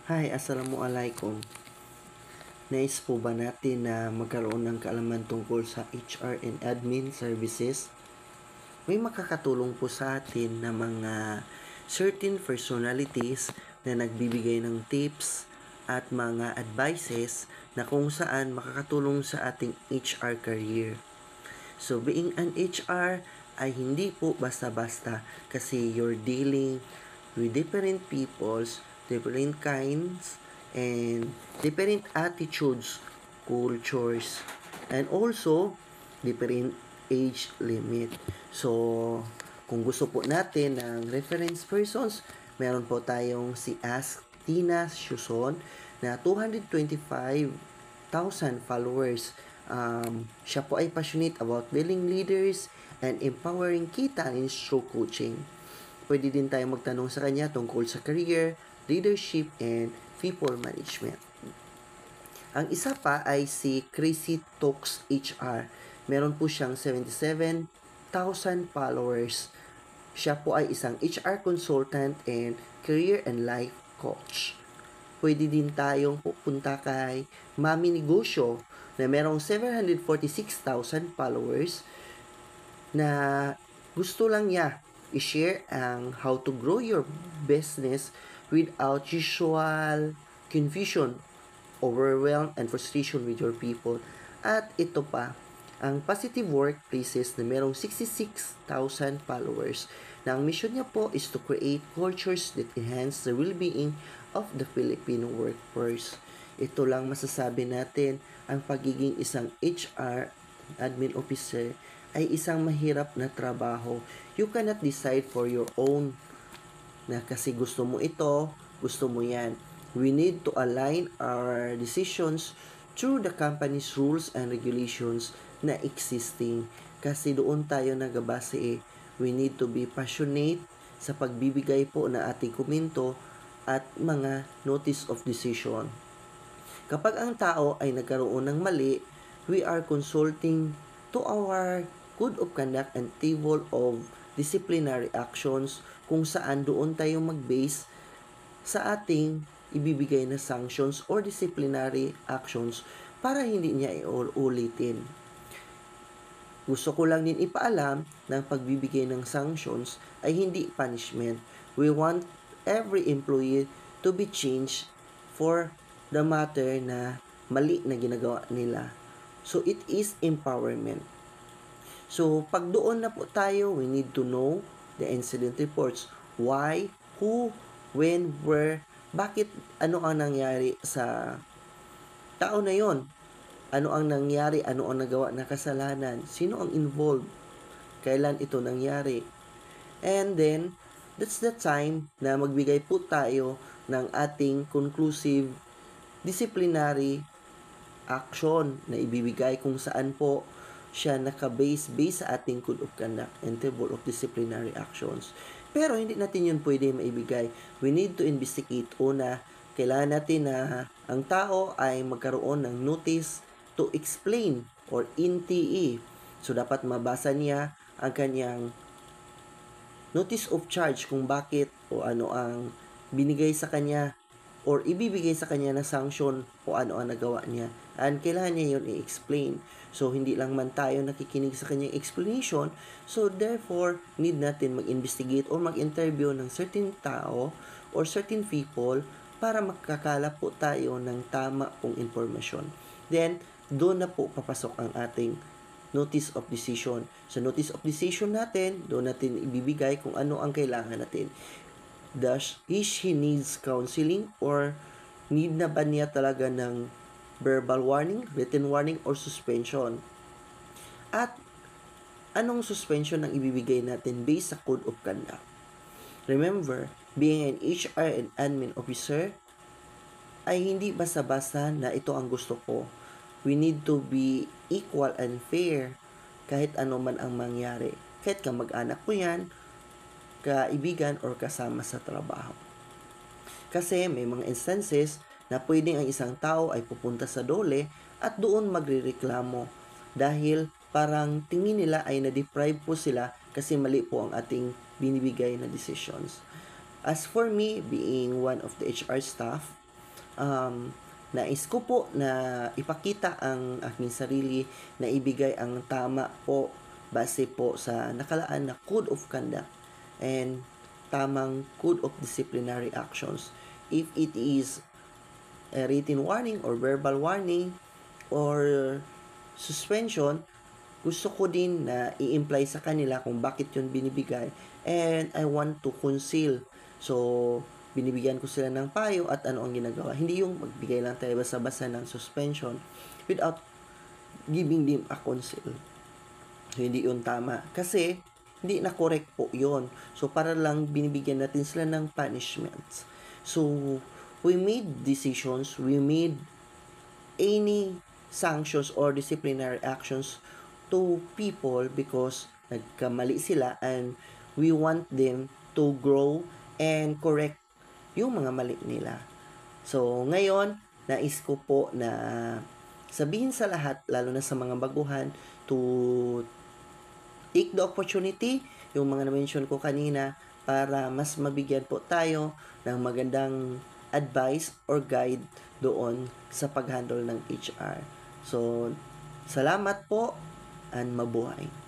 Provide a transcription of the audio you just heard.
Hi, Assalamualaikum. Nais po ba natin na magkaroon ng kaalaman tungkol sa HR and admin services? May makakatulong po sa atin na mga certain personalities na nagbibigay ng tips at mga advices na kung saan makakatulong sa ating HR career. So, being an HR ay hindi po basta-basta kasi you're dealing with different peoples, different kinds, and different attitudes, cultures, and also different age limit. So, kung gusto po natin ng reference persons, meron po tayong si Ask Tina Shuson na 225,000 followers. Siya po ay passionate about building leaders and empowering key talents through coaching. Pwede din tayo magtanong sa kanya tungkol sa career, leadership, and people management. Ang isa pa ay si Crazy Talks HR. Meron po siyang 77,000 followers. Siya po ay isang HR consultant and career and life coach. Pwede din tayong pupunta kay Mami Negosyo na merong 746,000 followers na gusto lang niya i-share ang how to grow your business without usual confusion, overwhelm, and frustration with your people. At ito pa, ang Positive Workplaces na merong 66,000 followers na ang mission niya po is to create cultures that enhance the well-being of the Filipino workforce. Ito lang masasabi natin, ang pagiging isang HR admin officer ay isang mahirap na trabaho. You cannot decide for your own na kasi gusto mo ito, gusto mo yan. We need to align our decisions through the company's rules and regulations na existing. Kasi doon tayo nagabase We need to be passionate sa pagbibigay po na ating komento at mga notice of decision. Kapag ang tao ay nagkaroon ng mali, we are consulting to our code of conduct and table of disciplinary actions kung saan doon tayo mag-base sa ating ibibigay na sanctions or disciplinary actions para hindi niya iulitin. Gusto ko lang din ipaalam na ang pagbibigay ng sanctions ay hindi punishment. We want every employee to be changed for the matter na mali na ginagawa nila. So, it is empowerment. So, pag doon na po tayo, we need to know the incident reports. Why, who, when, where, bakit, ano ang nangyari sa tao na yon? Ano ang nangyari? Ano ang nagawa na kasalanan? Sino ang involved? Kailan ito nangyari? And then, that's the time na magbigay po tayo ng ating conclusive disciplinary action na ibibigay kung saan po siya nakabase sa ating code of conduct and table of disciplinary actions. Pero hindi natin yun pwede maibigay. We need to investigate. Una, kailangan natin na ang tao ay magkaroon ng notice to explain or NTE. So, dapat mabasa niya ang kanyang notice of charge kung bakit o ano ang binigay sa kanya or ibibigay sa kanya na sanction o ano ang nagawa niya. And kailangan niya yun i-explain. So, hindi lang man tayo nakikinig sa kanyang explanation. So, therefore, need natin mag-investigate or mag-interview ng certain tao or certain people para magkakalap po tayo ng tama pong informasyon. Then, doon na po papasok ang ating notice of decision. Sa notice of decision natin, doon natin ibibigay kung ano ang kailangan natin. Does she needs counseling or need na ba niya talaga ng verbal warning, written warning, or suspension? At anong suspension ang ibibigay natin based sa code of conduct? Remember, being an HR and admin officer ay hindi basta-basta na ito ang gusto ko. We need to be equal and fair kahit ano man ang mangyari. Kahit kamag-anak ko yan, kaibigan or kasama sa trabaho. Kasi may mga instances na pwedeng ang isang tao ay pupunta sa dole at doon magrereklamo dahil parang tingin nila ay na-deprive po sila kasi mali po ang ating binibigay na decisions. As for me, being one of the HR staff, nais ko po na ipakita ang aking sarili na ibigay ang tama po base po sa nakalaan na code of conduct and tamang code of disciplinary actions. If it is a written warning or verbal warning or suspension, gusto ko din na i-imply sa kanila kung bakit yun binibigay and I want to conceal. So, binibigyan ko sila ng payo at ano ang ginagawa. Hindi yung magbigay lang tayo basta-basta ng suspension without giving them a counsel. So, hindi yun tama. Kasi, hindi na correct po yun. So, para lang binibigyan natin sila ng punishments. So, we made decisions, we made any sanctions or disciplinary actions to people because nagkamali sila and we want them to grow and correct yung mga mali nila. So, ngayon, nais ko po na sabihin sa lahat, lalo na sa mga baguhan, to take the opportunity, yung mga na-mention ko kanina, para mas mabigyan po tayo ng magandang advice or guide doon sa pag-handle ng HR. So, salamat po and mabuhay.